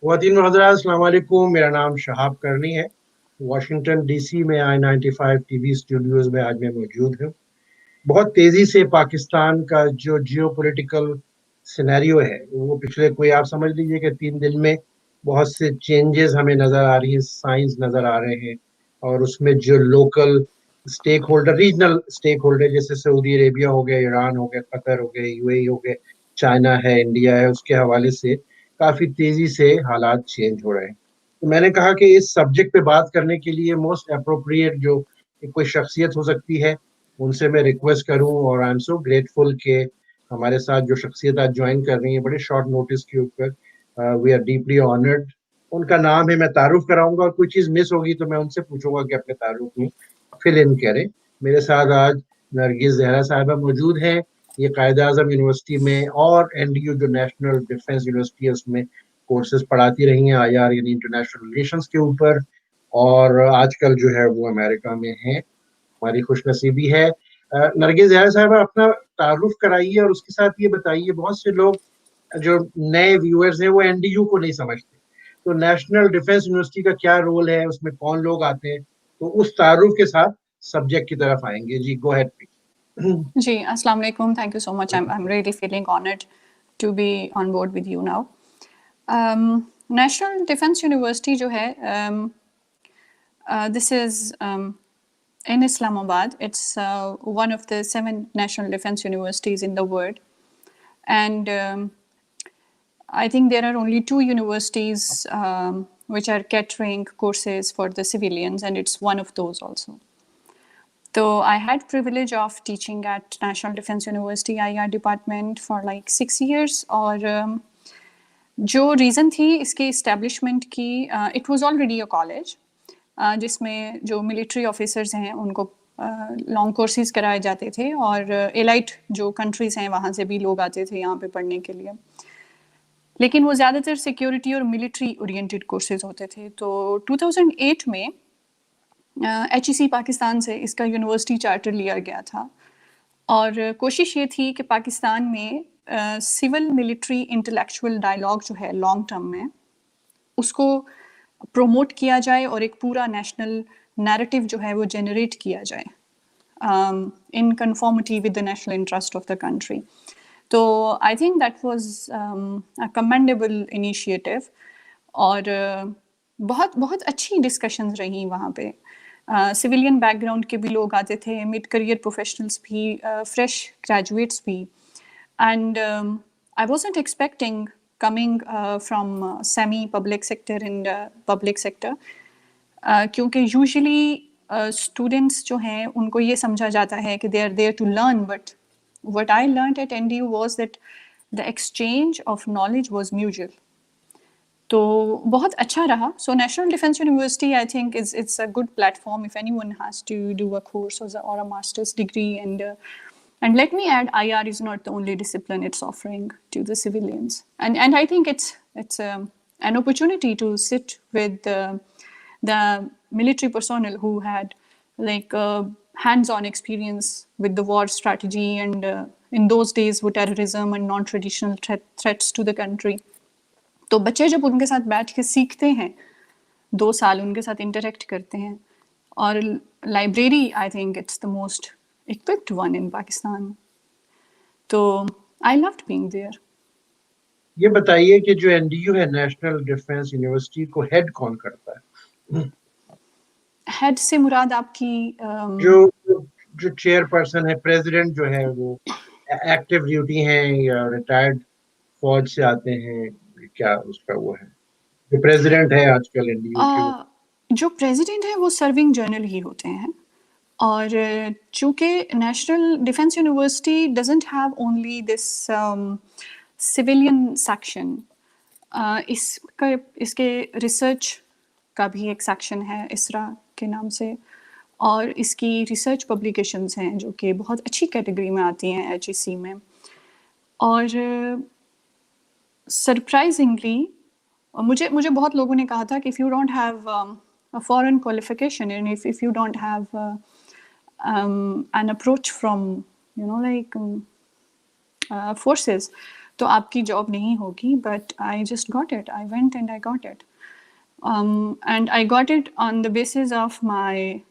خواتین و حضرات السلام علیکم. میرا نام شہاب کرنی ہے. واشنگٹن ڈی سی میں I-95 ٹی وی اسٹوڈیوز میں آج میں موجود ہوں. بہت تیزی سے پاکستان کا جو جیو پولیٹیکل سینیریو ہے وہ پچھلے کوئی آپ سمجھ لیجئے کہ 3 دن میں بہت سے چینجز ہمیں نظر آ رہی ہیں، سائنس نظر آ رہے ہیں. اور اس میں جو local stake holder, regional stake holder جیسے سعودی عربیہ ہو گیا، ایران ہو گیا، قطر ہو گیا، UAE ہو گیا، چائنا ہے، انڈیا ہے، اس کے حوالے سے کافی تیزی سے حالات چینج ہو رہے ہیں. تو میں نے کہا کہ اس سبجیکٹ پہ بات کرنے کے لیے موسٹ اپروپریٹ جو کوئی شخصیت ہو سکتی ہے ان سے میں ریکویسٹ کروں، اور آئی ایم سو گریٹفل کہ ہمارے ساتھ جو شخصیت آج جوائن کر رہی ہیں بڑے شارٹ نوٹس کے اوپر. We are deeply honoured. ان کا نام ہے، میں تعارف کراؤں گا اور کوئی چیز مس ہوگی تو میں ان سے پوچھوں گا کہ اپنے تعارف میں فل ان کریں. میرے ساتھ آج نرگس زہرا صاحبہ موجود ہیں. یہ قائد اعظم یونیورسٹی میں اور NDU جو نیشنل ڈیفنس یونیورسٹی ہے اس میں کورسز پڑھاتی رہی ہیں، IR یعنی انٹرنیشنل ریلیشنز کے اوپر، اور آج کل جو ہے وہ امریکہ میں ہیں. ہماری خوش نصیبی ہے. نرگس زہرا صاحبہ اپنا تعارف کرائیے اور اس کے ساتھ یہ بتائیے، بہت سے لوگ جو نئے ویورز ہیں وہ NDU کو نہیں سمجھتے، تو نیشنل ڈیفنس یونیورسٹی کا کیا رول ہے، اس میں کون لوگ آتے ہیں، تو اس تعارف کے ساتھ سبجیکٹ کی طرف آئیں گے. جی گو ہیڈ پلیز. جی السلام علیکم. Thank you so much. I'm really feeling honored to be on board with you now. National defence university جو ہے this is in Islamabad. It's one of the 7 national defense universities in the world, and I think there are only 2 universities which are catering courses for the civilians, and it's one of those also. So I had privilege of teaching at National Defense University IR department for like 6 years. اور جو reason تھی اس کے establishment کی، it was already a college جس میں جو military officers ہیں ان کو لانگ کورسز کرائے جاتے تھے، اور ایلائٹ جو کنٹریز ہیں وہاں سے بھی لوگ آتے تھے یہاں پہ پڑھنے کے لیے. لیکن وہ زیادہ تر سیکیورٹی اور ملٹری اورینٹیڈ کورسز ہوتے تھے. تو 2008 میں HEC پاکستان سے اس کا یونیورسٹی چارٹر لیا گیا تھا، اور کوشش یہ تھی کہ پاکستان میں سول ملٹری انٹلیکچوئل ڈائلاگ جو ہے لانگ ٹرم میں اس کو پروموٹ کیا جائے اور ایک پورا نیشنل نیریٹو جو ہے وہ جنریٹ کیا جائے in conformity with the national interest of the country. تو I think that was a commendable initiative, اور بہت بہت اچھی ڈسکشنز رہیں وہاں پہ. سویلین بیک گراؤنڈ کے بھی لوگ آتے تھے، مڈ کریئر پروفیشنلس بھی، فریش گریجویٹس بھی. And I wasn't expecting coming from semi public sector and public sector, کیونکہ یوزلی اسٹوڈنٹس جو ہیں ان کو یہ سمجھا جاتا ہے کہ they are there to learn, but what I learned at NDU was that the exchange of knowledge was mutual. تو بہت اچھا رہا. So National Defence University I think it's a good platform if anyone has to do a course or a master's degree. And let me add, IR is not the only discipline it's offering to the civilians. And I think it's an opportunity to sit with the military personnel who had like hands-on experience with the war strategy and in those days with terrorism and non-traditional threats to the country. تو بچے جب ان کے ساتھ بیٹھ کے سیکھتے ہیں 2 سال ان کے ساتھ انٹریکٹ کرتے ہیں، اور library I think it's the most equipped one in Pakistan. تو I loved being there. یہ بتائیے کہ جو NDU ہے نیشنل ڈیفنس یونیورسٹی کو ہیڈ کون کرتا ہے؟ ہیڈ سے مراد آپ کی جو چیئر پرسن ہے، پریزیڈنٹ جو ہے وہ ایکٹیو ڈیوٹی ہیں یا ریٹائرڈ فوج سے آتے ہیں، کیا اس کا وہ ہے جو پریزیڈنٹ ہے آج کل NDU کے؟ جو پریزیڈنٹ ہیں وہ سرونگ جنرل ہی ہوتے ہیں. اور چونکہ National Defence University doesn't have only this civilian section, اس کے ریسرچ کا بھی ایک سیکشن ہے اسرا کے نام سے، اور اس کی ریسرچ پبلیکیشنز ہیں جو کہ بہت اچھی کیٹیگری میں آتی ہیں HEC میں. اور سرپرائزنگلی مجھے بہت لوگوں نے کہا تھا کہ if you don't have a foreign qualification and if you don't have an approach from like forces, تو آپ کی جاب نہیں ہوگی. But I just got it, I went and I got it. And I got it on the basis of my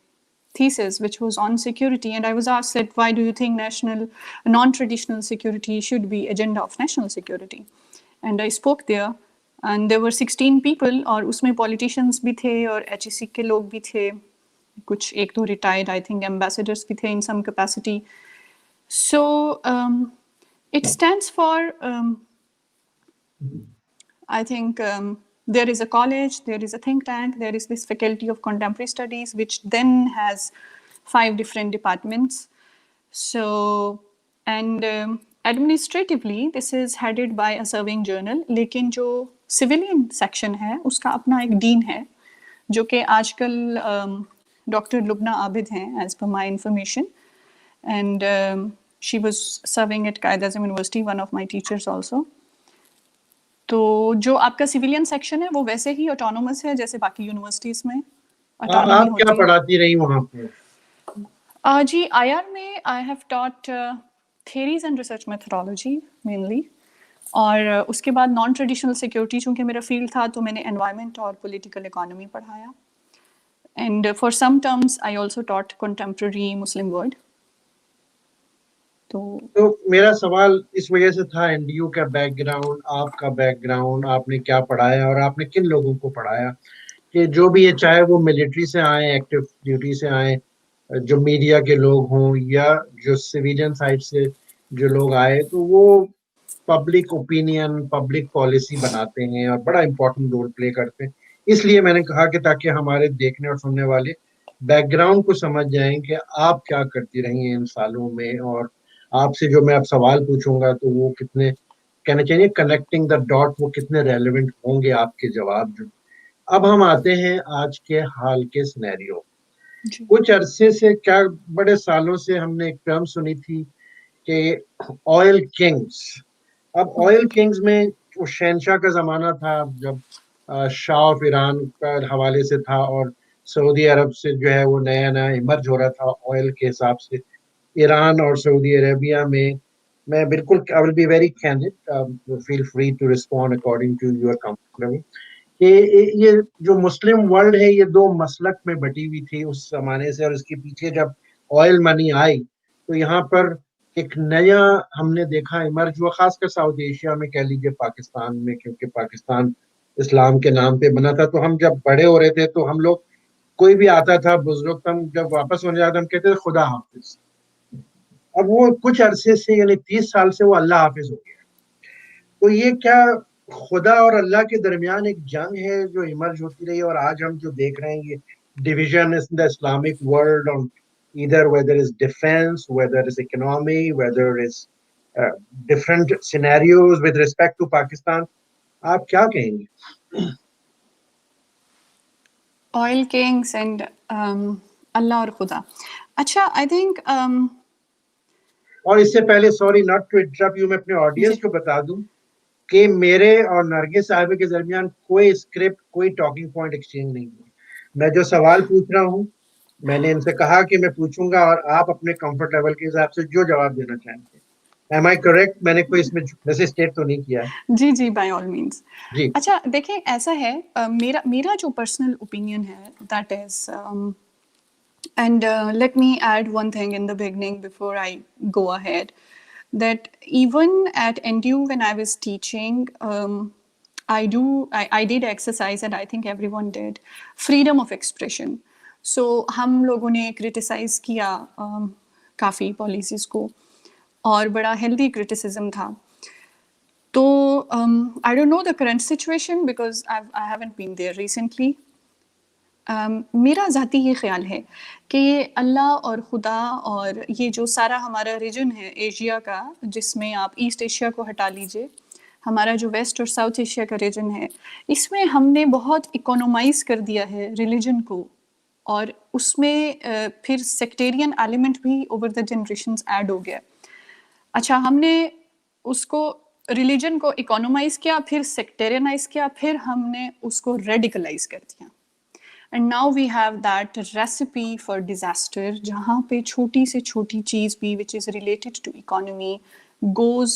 thesis, which was on security. And I was asked that, why do you think non-traditional security should be agenda of national security? And I spoke there, and there were 16 people, اور اس میں politicians بھی تھے اور HEC کے لوگ بھی تھے, کچھ ایک دو retired, I think ambassadors بھی تھے in some capacity. So it stands for I think there is a college, there is a think tank, there is this faculty of contemporary studies, which then has 5 different departments. So, and administratively, this is headed by a serving journal. لیکن جو civilian section ہے, اس کا اپنا ایک dean ہے, جو کہ آج کل ڈاکٹر لبنہ عابد ہیں, as per my information. And she was serving at Qaid Azam University, one of my teachers also. تو جو آپ کا سویلین سیکشن ہے وہ ویسے ہی آٹونومس ہے جیسے باقی یونیورسٹیز میں autonomy آپ ہوتی کیا ہے. پڑھاتی رہی وہاں پہ؟ جی آئی آر میں I have taught theories and research methodology mainly, اور اس کے بعد نان ٹریڈیشنل سیکورٹی چونکہ میرا فیلڈ تھا تو میں نے انوائرمنٹ اور پولیٹیکل اکانومی پڑھایا. And for some terms I also taught contemporary Muslim world. تو میرا سوال اس وجہ سے تھا, این ڈی یو کا بیک گراؤنڈ, آپ کا بیک گراؤنڈ, آپ نے کیا پڑھایا اور آپ نے کن لوگوں کو پڑھایا, کہ جو بھی یہ چاہے وہ ملٹری سے آئیں, ایکٹیو ڈیوٹی سے آئیں, جو میڈیا کے لوگ ہوں یا جو سویلین سائڈ سے جو لوگ آئے, تو وہ پبلک اوپینین, پبلک پالیسی بناتے ہیں اور بڑا امپورٹنٹ رول پلے کرتے ہیں. اس لیے میں نے کہا کہ تاکہ ہمارے دیکھنے اور سننے والے بیک گراؤنڈ کو سمجھ جائیں کہ آپ کیا کرتی رہی ہیں ان سالوں میں, اور آپ سے جو میں اب سوال پوچھوں گا تو وہ کتنے کہنا چاہیے کنیکٹنگ دا ڈاٹ, وہ کتنے ریلیونٹ ہوں گے آپ کے جواب. جو اب ہم آتے ہیں آج کے حال کے سینیریو. کچھ عرصے سے, کیا بڑے سالوں سے ہم نے ایک ٹرم سنی تھی کہ آئل کنگز. اب آئل کنگز میں وہ شہنشاہ کا زمانہ تھا جب شاہ آف ایران کا حوالے سے تھا, اور سعودی عرب سے جو ہے وہ نیا نیا ایمرج ہو رہا تھا آئل کے حساب سے. ایران اور سعودی عربیہ میں بالکل I will be very candid, feel free to respond according to your comfort level, کہ یہ جو مسلم ورلڈ ہے یہ 2 مسلک میں بٹی ہوئی تھی اس زمانے سے, اور اس کے پیچھے جب آئل منی آئی تو یہاں پر ایک نیا ہم نے دیکھا ایمرج ہوا, خاص کر ساؤتھ ایشیا میں, کہہ لیجیے پاکستان میں, کیونکہ پاکستان اسلام کے نام پہ بنا تھا. تو ہم جب بڑے ہو رہے تھے تو ہم لوگ, کوئی بھی آتا تھا بزرگ, ہم جب واپس ہونے جاتے ہم کہتے تھے خدا حافظ. اب وہ کچھ عرصے سے یعنی 30 سال سے وہ اللہ حافظ ہو گیا. تو یہ کیا خدا اور اللہ کے درمیان ایک جنگ ہے جو ایمرج ہوتی رہی, اور آج ہم جو دیکھ رہے ہیں یہ division in the Islamic world on either whether it's defense, whether it's economy, whether it's different scenarios with respect to Pakistan. آپ کیا کہیں گے؟ آئل کنگز اینڈ اللہ اور خدا. اچھا آئی تھنک اور اس سے پہلے sorry not to interrupt you, میں اپنے آڈینس کو بتا دوں کہ میرے اور نرگس صاحبہ کے درمیان کوئی اسکرپٹ, کوئی ٹاکنگ پوائنٹ ایکسچینج نہیں ہوا. میں جو سوال پوچھ رہا ہوں میں نے ان سے کہا کہ میں پوچھوں گا, اور آپ اپنے کمفرٹ لیول کے حساب سے جو جواب دینا چاہیں گے. Am I correct? میں نے کوئی اس میں ویسے اسٹیٹ تو نہیں کیا. جی جی بائی آل مینس. جی اچھا دیکھیں ایسا ہے, میرا جو پرسنل اوپینین ہے that is, and let me add one thing in the beginning before I go ahead, that even at NTU when I was teaching, I did exercise, and I think everyone did, freedom of expression. So ہم لوگوں نے criticize کیا کافی policies کو, اور بڑا healthy criticism تھا. تو I don't know the current situation because I haven't been there recently. میرا ذاتی یہ خیال ہے کہ یہ اللہ اور خدا اور یہ جو سارا ہمارا ریجن ہے ایشیا کا, جس میں آپ ایسٹ ایشیا کو ہٹا لیجئے, ہمارا جو ویسٹ اور ساؤتھ ایشیا کا ریجن ہے, اس میں ہم نے بہت اکونومائز کر دیا ہے ریلیجن کو, اور اس میں پھر سیکٹیرین ایلیمنٹ بھی اوور دا جنریشنز ایڈ ہو گیا. اچھا ہم نے اس کو ریلیجن کو اکونومائز کیا, پھر سیکٹیرینائز کیا, پھر ہم نے اس کو ریڈیکلائز کر دیا. And now we have that recipe for disaster, جہاں پہ چھوٹی سے چھوٹی چیز بھی which is related to economy goes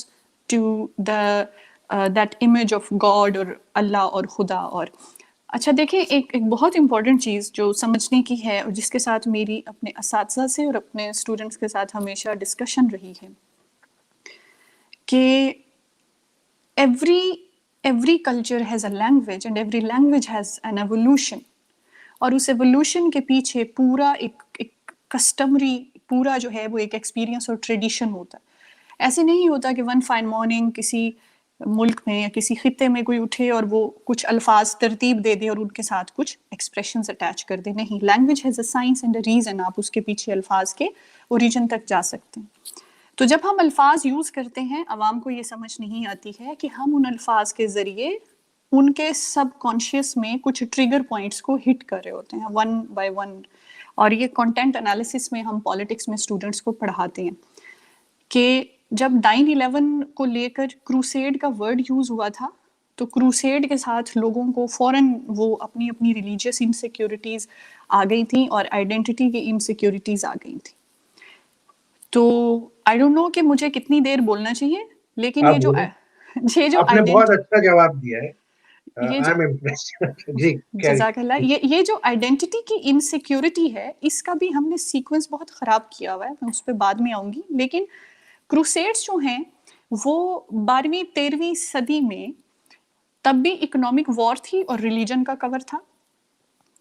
to that image of God اور اللہ اور خدا. اور اچھا دیکھیں ایک بہت امپورٹنٹ چیز جو سمجھنے کی ہے اور جس کے ساتھ میری اپنے اساتذہ سے اور اپنے اسٹوڈنٹس کے ساتھ ہمیشہ ڈسکشن رہی ہے کہ every culture has a language and every language has an evolution. اور اس ایولیوشن کے پیچھے پورا ایک کسٹمری پورا جو ہے وہ ایک ایکسپیرینس اور ٹریڈیشن ہوتا ہے. ایسے نہیں ہوتا کہ ون فائن مارننگ کسی ملک میں یا کسی خطے میں کوئی اٹھے اور وہ کچھ الفاظ ترتیب دے دے اور ان کے ساتھ کچھ ایکسپریشنز اٹیچ کر دے. نہیں, language has a science and a reason. آپ اس کے پیچھے الفاظ کے اوریجن تک جا سکتے ہیں. تو جب ہم الفاظ یوز کرتے ہیں عوام کو یہ سمجھ نہیں آتی ہے کہ ہم ان الفاظ کے ذریعے ان کے سب کانشیس میں کچھ ٹریگر پوائنٹس کو ہٹ کر رہے ہوتے ہیں ون بائی ون. اور یہ کنٹینٹ انالیسس میں ہم پالیٹکس میں اسٹوڈنٹس کو پڑھاتے ہیں کہ جب 9/11 کو لے کر کروسیڈ کا ورڈ یوز ہوا تھا تو کروسیڈ کے ساتھ لوگوں کو فوراً وہ اپنی ریلیجیس انسیکیورٹیز آ گئی تھیں اور آئیڈینٹی کی انسیکیورٹیز آ گئی تھیں. تو آئی ڈونٹ نو کہ مجھے کتنی دیر بولنا چاہیے, لیکن یہ جو آپ نے بہت اچھا جواب دیا ہے. جزاک اللہ. یہ جو آئیڈینٹی کی انسیکیورٹی ہے اس کا بھی ہم نے سیکوینس بہت خراب کیا ہوا ہے, میں اس پہ بعد میں آؤں گی. لیکن کروسیڈز جو ہیں وہ 12ویں 13ویں صدی میں تب بھی اکنامک وار تھی اور ریلیجن کا کور تھا.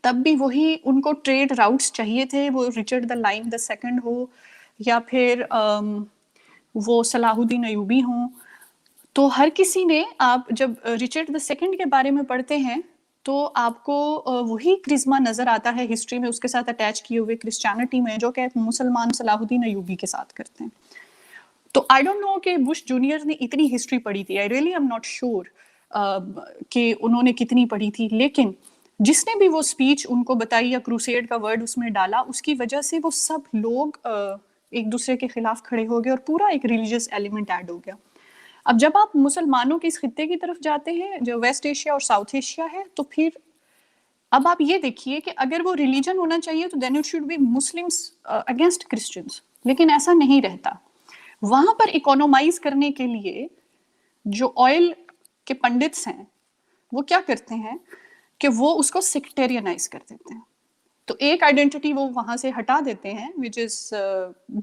تب بھی وہی ان کو ٹریڈ راؤٹس چاہیے تھے, وہ Richard the Lion the Second ہو یا پھر وہ صلاح الدین ایوبی ہوں. تو ہر کسی نے, آپ جب رچرڈ دا سیکنڈ کے بارے میں پڑھتے ہیں تو آپ کو وہی کرزما نظر آتا ہے ہسٹری میں اس کے ساتھ اٹیچ کیے ہوئے کرسچینٹی میں جو کہ مسلمان صلاح الدین ایوبی کے ساتھ کرتے ہیں. تو آئی ڈونٹ نو کہ بش جونیئر نے اتنی ہسٹری پڑھی تھی, I really am not sure کہ انہوں نے کتنی پڑھی تھی, لیکن جس نے بھی وہ اسپیچ ان کو بتائی یا کروسیڈ کا ورڈ اس میں ڈالا اس کی وجہ سے وہ سب لوگ ایک دوسرے کے خلاف کھڑے ہو گئے اور پورا ایک ریلیجیس ایلیمنٹ ایڈ ہو گیا. اب جب آپ مسلمانوں کے اس خطے کی طرف جاتے ہیں جو ویسٹ ایشیا اور ساؤتھ ایشیا ہے تو پھر اب آپ یہ دیکھیے کہ اگر وہ ریلیجن ہونا چاہیے تو then it should be Muslims against Christians, لیکن ایسا نہیں رہتا. وہاں پر اکونومائز کرنے کے لیے جو آئل کے پنڈتس ہیں وہ کیا کرتے ہیں کہ وہ اس کو سیکٹیرینائز کر دیتے ہیں. تو ایک آئیڈینٹی وہ وہاں سے ہٹا دیتے ہیں وچ از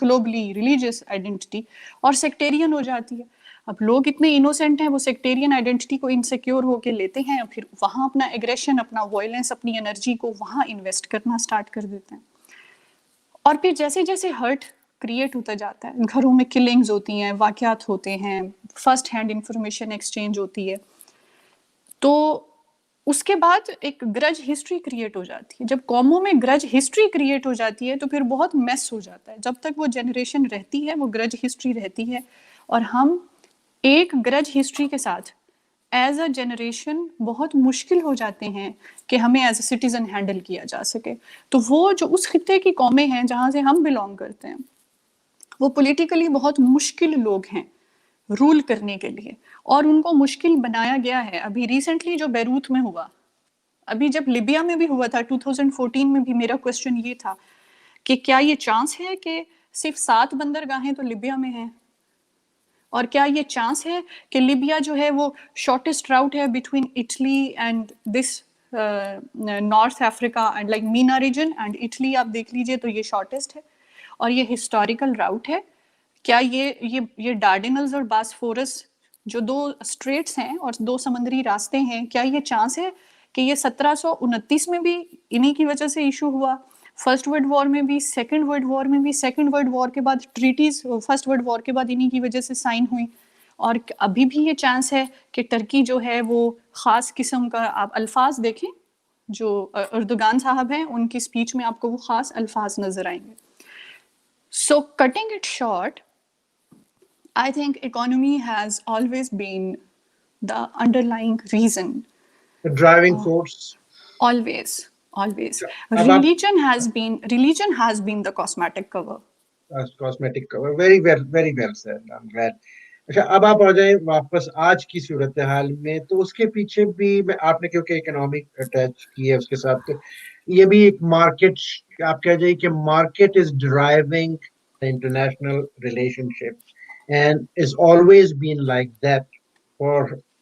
گلوبلی ریلیجیس آئیڈینٹی اور سیکٹیرین ہو جاتی ہے. اب لوگ اتنے انوسینٹ ہیں وہ سیکٹیرین آئیڈینٹی کو انسیکیور ہو کے لیتے ہیں اور پھر وہاں اپنا ایگریشن, اپنا وائلنس, اپنی انرجی کو وہاں انویسٹ کرنا سٹارٹ کر دیتے ہیں. اور پھر جیسے جیسے ہرٹ کریٹ ہوتا جاتا ہے, گھروں میں کلنگز ہوتی ہیں, واقعات ہوتے ہیں, فرسٹ ہینڈ انفارمیشن ایکسچینج ہوتی ہے, تو اس کے بعد ایک گرج ہسٹری کریٹ ہو جاتی ہے. جب قوموں میں گرج ہسٹری کریٹ ہو جاتی ہے تو پھر بہت میس ہو جاتا ہے. جب تک وہ جنریشن رہتی ہے وہ گرج ہسٹری رہتی ہے اور ہم ایک گرج ہسٹری کے ساتھ ایز اے جنریشن بہت مشکل ہو جاتے ہیں کہ ہمیں ایز اے سٹیزن ہینڈل کیا جا سکے. تو وہ جو اس خطے کی قومیں ہیں جہاں سے ہم بلونگ کرتے ہیں وہ پولیٹیکلی بہت مشکل لوگ ہیں رول کرنے کے لیے, اور ان کو مشکل بنایا گیا ہے. ابھی ریسنٹلی جو بیروت میں ہوا, ابھی جب لیبیا میں بھی ہوا تھا 2014 میں بھی میرا کوسچن یہ تھا کہ کیا یہ چانس ہے کہ صرف 7 بندرگاہیں تو لیبیا میں ہیں, اور کیا یہ چانس ہے کہ لیبیا جو ہے وہ شارٹیسٹ راؤٹ ہے between Italy and this North Africa and like MENA region and Italy, آپ دیکھ لیجئے تو یہ شارٹیسٹ ہے اور یہ ہسٹوریکل راؤٹ ہے. کیا یہ ڈارڈینلز اور باسفورس جو 2 اسٹریٹس ہیں اور 2 سمندری راستے ہیں, کیا یہ چانس ہے کہ یہ 1729 میں بھی انہی کی وجہ سے ایشو ہوا, فرسٹ ورلڈ وار میں بھی, سیکنڈ ورلڈ وار میں بھی, سیکنڈ ورلڈ وار کے بعد ٹریٹیز فرسٹ ورلڈ وار کے بعد انہی کی وجہ سے سائن ہوئی, اور ابھی بھی یہ چانس ہے کہ ٹرکی جو ہے وہ خاص قسم کا, آپ الفاظ دیکھیں جو اردوگان صاحب ہیں ان کی اسپیچ میں آپ کو وہ خاص الفاظ نظر آئیں گے. So cutting it short, I think economy has always been the underlying reason. The driving force. Always. Religion has been the cosmetic cover. Cosmetic cover. Very well said. I'm glad. اچھا, اب آپ آ جائیں واپس آج کی صورتحال میں. تو اس کے پیچھے بھی آپ نے کیونکہ اکنامک اٹیچ کی ہے اس کے ساتھ, تو یہ بھی ایک مارکیٹ, آپ کہہ جائیے کہ market is driving international relation ship. and it's always been like that for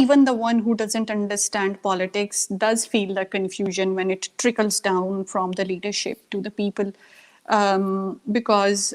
even the one who doesn't understand politics, does feel the confusion when it trickles down from the leadership to the people. Because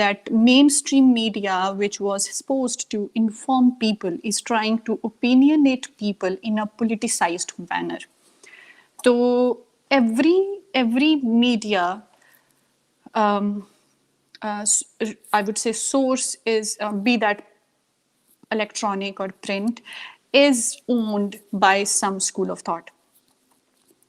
that mainstream media which was supposed to inform people is trying to opinionate people in a politicized manner. So every media, I would say source is be that electronic or print, is owned by some school of thought.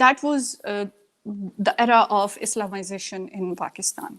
That was the era of Islamization in Pakistan.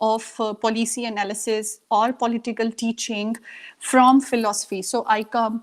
of policy analysis or political teaching from philosophy. So I come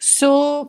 So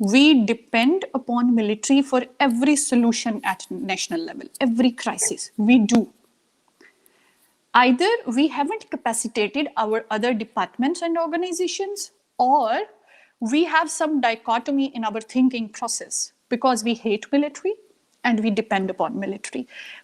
we depend upon military for every solution at national level, every crisis we do. Either we haven't capacitated our other departments and organizations, or we have some dichotomy in our thinking process because we hate military and we depend upon military.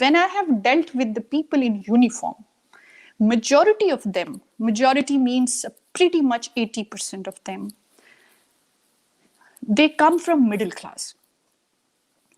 when I have dealt with the people in uniform, majority of them, majority means pretty much 80% of them, they come from middle class.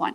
1.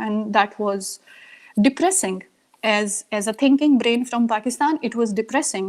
and that was depressing as a thinking brain from Pakistan. It was depressing.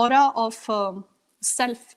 aura of self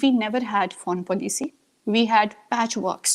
We never had foreign policy. We had patchworks.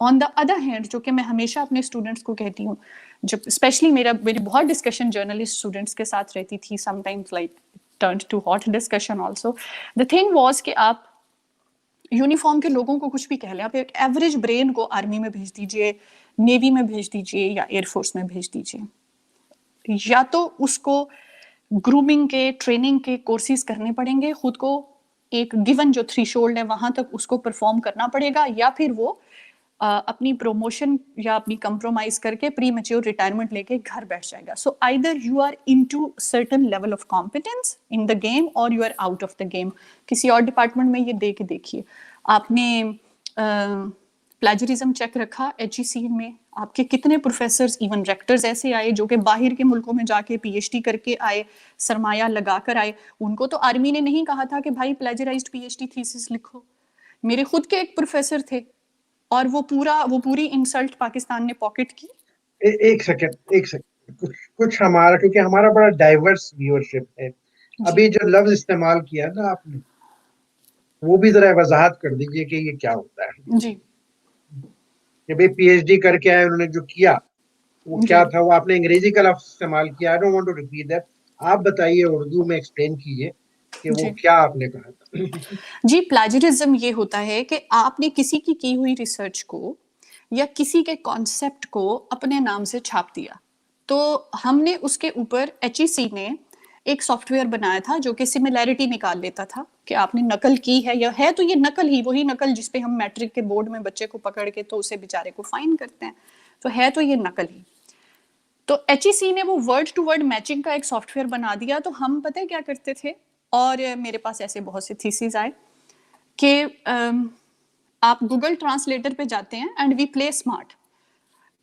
On the other hand جو کہ میں ہمیشہ اپنے students کو کہتی ہوں, جب especially میری بہت ڈسکشن جرنلسٹ اسٹوڈنٹس کے ساتھ رہتی تھی, sometimes like turned to hot discussion also, the thing was کہ آپ یونیفارم کے لوگوں کو کچھ بھی کہہ لیں, آپ ایک ایوریج برین کو آرمی میں بھیج دیجیے, نیوی میں بھیج دیجیے یا ایئر فورس میں بھیج دیجیے, یا تو اس کو گرومنگ کے ٹریننگ کے کورسز کرنے پڑیں گے, خود کو ایک گیون جو تھری شولڈ ہے وہاں تک اس کو پرفارم کرنا پڑے گا, یا پھر وہ اپنی پروموشن یا اپنی کمپرومائز کر کے پری میچور ریٹائرمنٹ لے کے گھر بیٹھ جائے گا. So either you are in to certain level of competence in the game or you are out of the game. کسی اور ڈپارٹمنٹ میں یہ دے کے دیکھیے, آپ نے پلیجرزم چیک رکھا ایچ ای سی میں, آپ کے کتنے پروفیسرز ایون ریکٹرز ایسے آئے جو کہ باہر کے ملکوں میں جا کے پی ایچ ڈی کر کے آئے, سرمایہ لگا کر آئے, ان کو تو آرمی نے نہیں کہا تھا کہ بھائی plagiarized P H D thesis لکھو. میرے خود کے ایک پروفیسر تھے اور وہ پوری انسلٹ پاکستان نے پاکٹ کی. ایک سیکنڈ کچھ ہمارا, کیونکہ ہمارا بڑا ڈائیورس ویورشپ ہے, ابھی جو لفظ استعمال کیا نا آپ نے, وہ بھی ذرا وضاحت کر دیجئے کہ یہ کیا ہوتا ہے. جی, کہ بھئی پی ایچ ڈی کر کے آئے, انہوں نے جو کیا وہ کیا تھا, وہ آپ نے انگریزی کا لفظ استعمال کیا. I don't want to repeat that. آپ بتائیے, اردو میں ایکسپلین کیجئے کہ وہ کیا آپ نے کہا تھا. جی, پلیجرزم یہ ہوتا ہے کہ آپ نے کسی کی ہوئی ریسرچ کو یا کسی کے کانسیپٹ کو اپنے نام سے چھاپ دیا. تو ہم نے اس کے اوپر ایچ ای سی نے ایک سافٹ ویئر بنایا تھا جو کہ سملیرٹی نکال لیتا تھا کہ آپ نے نقل کی ہے, یا ہے تو یہ نقل ہی, وہی نقل جس پہ ہم میٹرک کے بورڈ میں بچے کو پکڑ کے تو اسے بیچارے کو فائن کرتے ہیں, تو ہے تو یہ نقل ہی. تو ایچ ای سی نے وہ ورڈ ٹو ورڈ میچنگ کا ایک سافٹ ویئر بنا دیا. تو ہم پتہ کیا کرتے تھے, اور میرے پاس ایسے بہت سے تھیسز آئے کہ آپ گوگل ٹرانسلیٹر پہ جاتے ہیں اینڈ وی پلے اسمارٹ.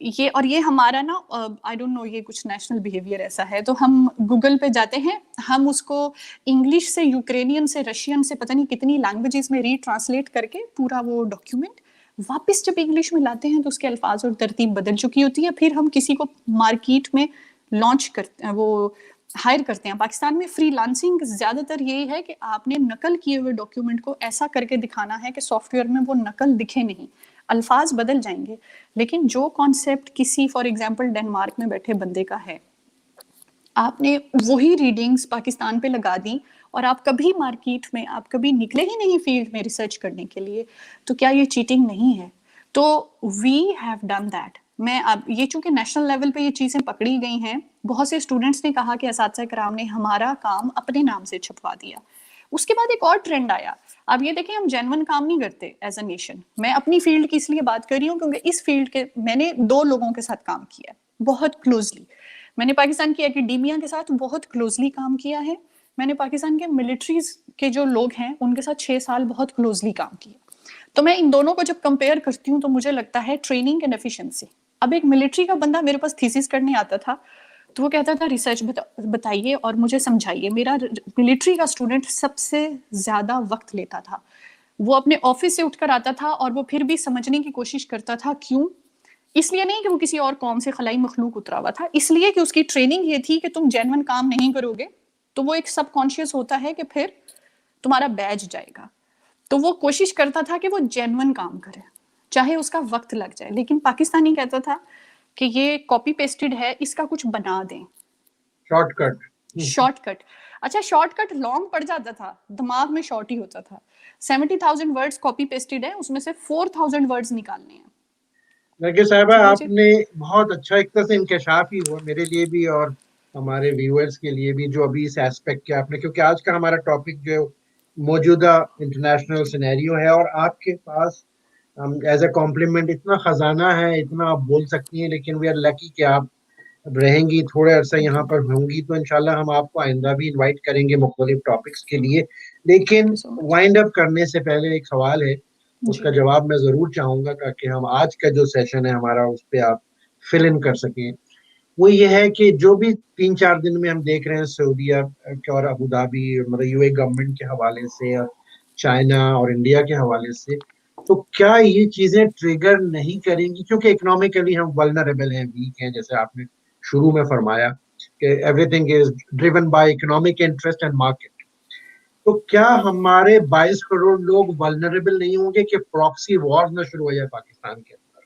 یہ ہمارا نا آئی ڈونٹ نو, یہ کچھ نیشنل بیہیویئر ایسا ہے. تو ہم گوگل پہ جاتے ہیں, ہم اس کو انگلش سے, یوکرینین سے, رشین سے, پتہ نہیں کتنی لینگویجز میں ری ٹرانسلیٹ کر کے پورا وہ ڈاکیومنٹ واپس جب انگلش میں لاتے ہیں تو اس کے الفاظ اور ترتیب بدل چکی ہوتی ہے. پھر ہم کسی کو مارکیٹ میں لانچ کرتے ہیں, وہ ہائر کرتے ہیں. پاکستان میں فری لانسنگ زیادہ تر یہی ہے کہ آپ نے نقل کیے ہوئے ڈاکیومنٹ کو ایسا کر کے دکھانا ہے کہ سافٹ ویئر میں وہ نقل دکھے نہیں, الفاظ بدل جائیں گے, لیکن جو کانسیپٹ کسی فار ایگزامپل ڈنمارک میں بیٹھے بندے کا ہے, آپ نے وہی ریڈنگز پاکستان پہ لگا دی اور آپ کبھی مارکیٹ میں, آپ کبھی نکلے ہی نہیں فیلڈ میں ریسرچ کرنے کے لیے, تو کیا یہ چیٹنگ نہیں ہے؟ تو وی ہیو ڈن دیٹ. میں اب یہ چونکہ نیشنل لیول پہ یہ چیزیں پکڑی گئی ہیں, بہت سے اسٹوڈنٹس نے کہا کہ اساتذہ کرام نے ہمارا کام اپنے نام سے چھپوا دیا. اس کے بعد ایک اور ٹرینڈ آیا. اب یہ دیکھیں, ہم جینون کام نہیں کرتے ایز اے نیشن. میں اپنی فیلڈ کی اس لیے بات کر رہی ہوں کیونکہ اس فیلڈ کے میں نے 2 لوگوں کے ساتھ کام کیا ہے بہت کلوزلی. میں نے پاکستان کی اکیڈیمیا کے ساتھ بہت کلوزلی کام کیا ہے. میں نے پاکستان کے ملٹریز کے جو لوگ ہیں ان کے ساتھ 6 سال بہت کلوزلی کام کیا. تو میں ان دونوں کو جب کمپیئر کرتی ہوں تو مجھے لگتا ہے ٹریننگ اینڈ ایفیشنسی. اب ایک ملٹری کا بندہ میرے پاس تھیسس کرنے آتا تھا تو وہ کہتا تھا ریسرچ بتائیے اور مجھے سمجھائیے. میرا ملٹری کا اسٹوڈنٹ سب سے زیادہ وقت لیتا تھا. وہ اپنے آفس سے اٹھ کر آتا تھا اور وہ پھر بھی سمجھنے کی کوشش کرتا تھا. کیوں؟ اس لیے نہیں کہ وہ کسی اور قوم سے خلائی مخلوق اترا ہوا تھا, اس لیے کہ اس کی ٹریننگ یہ تھی کہ تم جینون کام نہیں کرو گے تو وہ ایک سب کانشیس ہوتا ہے کہ پھر تمہارا بیج جائے گا. تو وہ کوشش کرتا تھا کہ وہ جینون کام کرے چاہے اس کا وقت لگ جائے. لیکن پاکستانی کہتا تھا کہ یہ کاپی پیسٹڈ ہے, اس کا کچھ بنا دیں, شارٹ کٹ. اچھا, شارٹ کٹ لانگ پڑ جاتا تھا, دماغ میں شارٹ ہی ہوتا تھا. 70,000 ورڈز کاپی پیسٹڈ ہے, اس میں سے 4,000 ورڈز نکالنے ہیں. نرگس صاحبہ, آپ نے بہت اچھا ایک طرح سے انکشاف ہی ہوا میرے لیے بھی اور ہمارے ویورز کے لیے بھی, جو ابھی اس ایسپیکٹ کیا آپ نے, کیونکہ آج کا ہمارا ٹاپک جو موجودہ انٹرنیشنل سینیریو ہے, اور آپ کے پاس ایز اے کمپلیمنٹ اتنا خزانہ ہے, اتنا آپ بول سکتی ہیں. لیکن وی آر لکی کہ آپ رہیں گی تھوڑے عرصہ یہاں پر ہوں گی, تو انشاءاللہ ہم آپ کو آئندہ بھی انوائٹ کریں گے مختلف ٹاپکس کے لیے. لیکن وائنڈ اپ کرنے سے پہلے ایک سوال ہے, اس کا جواب میں ضرور چاہوں گا تاکہ ہم آج کا جو سیشن ہے ہمارا اس پہ آپ فل ان کر سکیں. وہ یہ ہے کہ جو بھی 3-4 دن میں ہم دیکھ رہے ہیں سعودیہ اور ابو ظہبی, مطلب یو اے گورنمنٹ کے حوالے سے, اور چائنا اور انڈیا کے حوالے سے, تو کیا یہ چیزیں ٹریگر نہیں کریں گی؟ کیونکہ اکنامکلی ہم ولنریبل ہیں, ویک ہیں, جیسے آپ نے شروع میں فرمایا کہ every thing is driven by economic interest and market. تو کیا ہمارے 22 کروڑ لوگ ولنریبل نہیں ہوں گے کہ پراکسی وار نہ شروع ہو جائے پاکستان کے اندر؟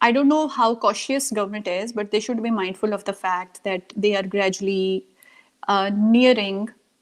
I don't know how cautious government is, but they should be mindful of the fact that they are gradually nearing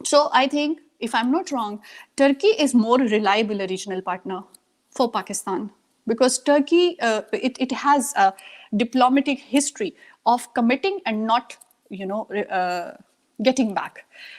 So I think, if I'm not wrong, Turkey is more reliable a regional partner for Pakistan, because Turkey it has a diplomatic history of committing and not, getting back.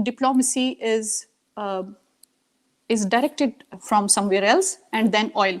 diplomacy is directed from somewhere else and then oil.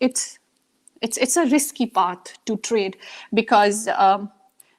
it's a risky path to trade, because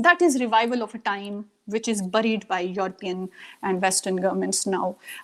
that is revival of a time which is buried by European and Western governments now.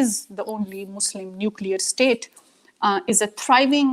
is the only Muslim nuclear state, is a thriving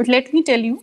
but let me tell you,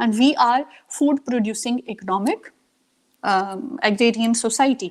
and we are food producing economic agrarian society.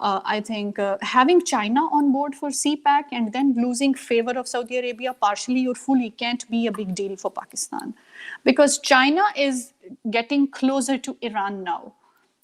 I think having China on board for CPAC and then losing favor of Saudi Arabia partially or fully can't be a big deal for Pakistan, because China is getting closer to Iran now.